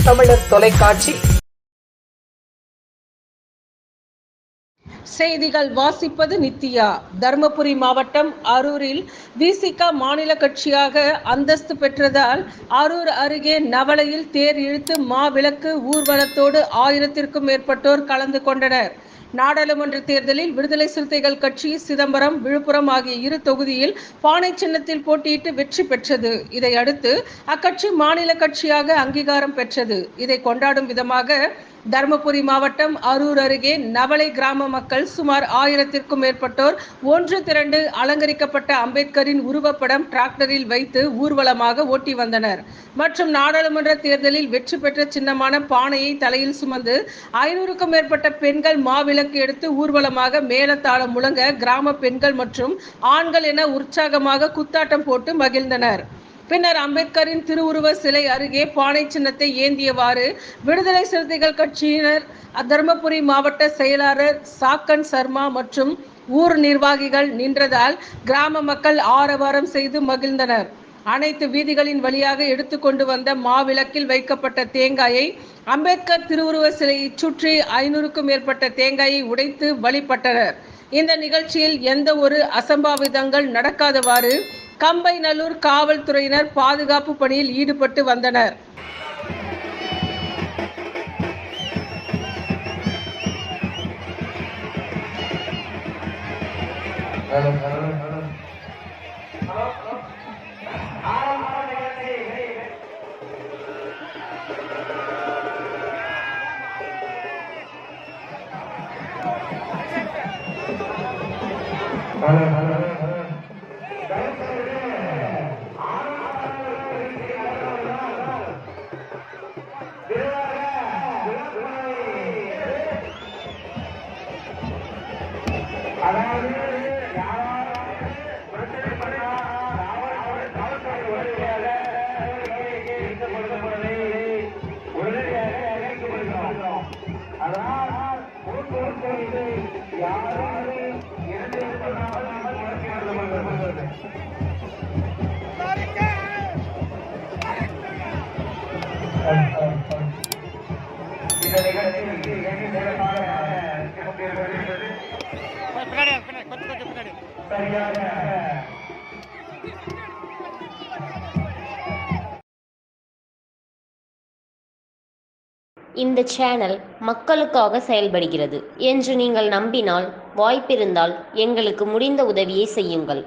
தமிழர் தொலைக்காட்சி செய்திகள் வாசிப்பது நித்யா. தருமபுரி மாவட்டம் அரூரில் விசிக மாநில கட்சியாக அந்தஸ்து பெற்றதால் அரூர் அருகே நவளையில் தேர் இழுத்து மாவிளக்கு ஊர்வலத்தோடு 1000க்கும் மேற்பட்டோர் கலந்து கொண்டனர். நாடாளுமன்ற தேர்தலில் விடுதலை சிறுத்தைகள் கட்சி சிதம்பரம், விழுப்புரம் ஆகிய 2 தொகுதியில் பானை சின்னத்தில் போட்டியிட்டு வெற்றி பெற்றது. இதையடுத்து அக்கட்சி மாநில கட்சியாக அங்கீகாரம் பெற்றது. இதை கொண்டாடும் விதமாக தருமபுரி மாவட்டம் அரூர் அருகே நவளை கிராம மக்கள் சுமார் 1000க்கும் மேற்பட்டோர் ஒன்று திரண்டு அலங்கரிக்கப்பட்ட அம்பேத்கரின் உருவப்படம் டிராக்டரில் வைத்து ஊர்வலமாக ஓட்டி வந்தனர். மற்றும் நாடாளுமன்ற தேர்தலில் வெற்றி பெற்ற சின்னமான பானையை தலையில் சுமந்து 500க்கும் மேற்பட்ட பெண்கள் மாவிளக்கு எடுத்து ஊர்வலமாக மேளதாளம் முழங்க கிராம பெண்கள் மற்றும் ஆண்கள் என உற்சாகமாக குத்தாட்டம் போட்டு மகிழ்ந்தனர். பின்னர் அம்பேத்கரின் திருவுருவ சிலை அருகே பானை சின்னத்தை ஏந்தியவாறு விடுதலை சிறுத்தைகள் கட்சியினர், தருமபுரி மாவட்ட செயலாளர் சாக்கன் சர்மா மற்றும் ஊர் நிர்வாகிகள் நின்றதால் கிராம மக்கள் ஆரவாரம் செய்து மகிழ்ந்தனர். அனைத்து வீதிகளின் வழியாக எடுத்துக்கொண்டு வந்த மாவிளக்கில் வைக்கப்பட்ட தேங்காயை அம்பேத்கர் திருவுருவ சிலையை சுற்றி 500க்கும் மேற்பட்ட தேங்காயை உடைத்து வழிபட்டனர். இந்த நிகழ்ச்சியில் எந்த ஒரு அசம்பாவிதங்கள் நடக்காதவாறு கம்பைநல்லூர் காவல்துறையினர் பாதுகாப்பு பணியில் ஈடுபட்டு வந்தனர். இந்த சேனல் மக்களுக்காக செயல்படுகிறது என்று நீங்கள் நம்பினால், வாய்ப்பிருந்தால் எங்களுக்கு முடிந்த உதவியை செய்யுங்கள்.